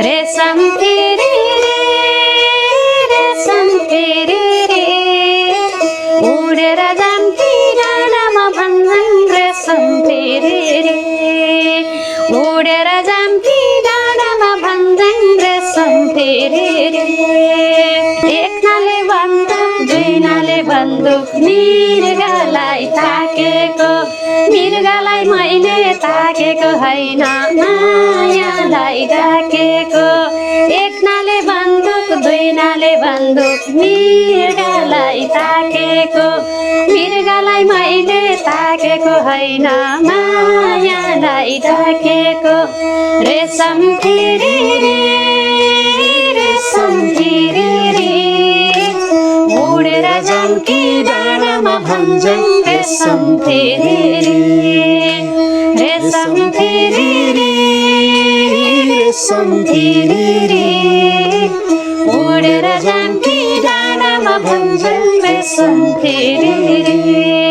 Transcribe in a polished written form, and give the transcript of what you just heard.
रेशम फेरि रे रेशम फेरि रे उडेर जान्थी डाँडामा भन्छन् रेशम फेरि रे उडेर जान्थी डाँडामा भन्छन् रेशम फेरि रे एक नाले बन्दुक दुई नाले बन्दुक मृगलाई ताकेको मृगलाई मैले ताकेको होइन मायालाई डाकेको एक नाले बन्दुक दुई नाले बन्दुक मृगलाई ताकेको मृगलाई मैले ताकेको होइन मायालाई डाकेको रेशम फेरि रे रेशम फेरि रे उडेर जान्थी डाँडामा भन्छन् रेशम फेरि रे रेशम फेरि रे रेशम फेरि रे उडेर जान्थी डाँडामा भन्छन् रेशम फेरि रे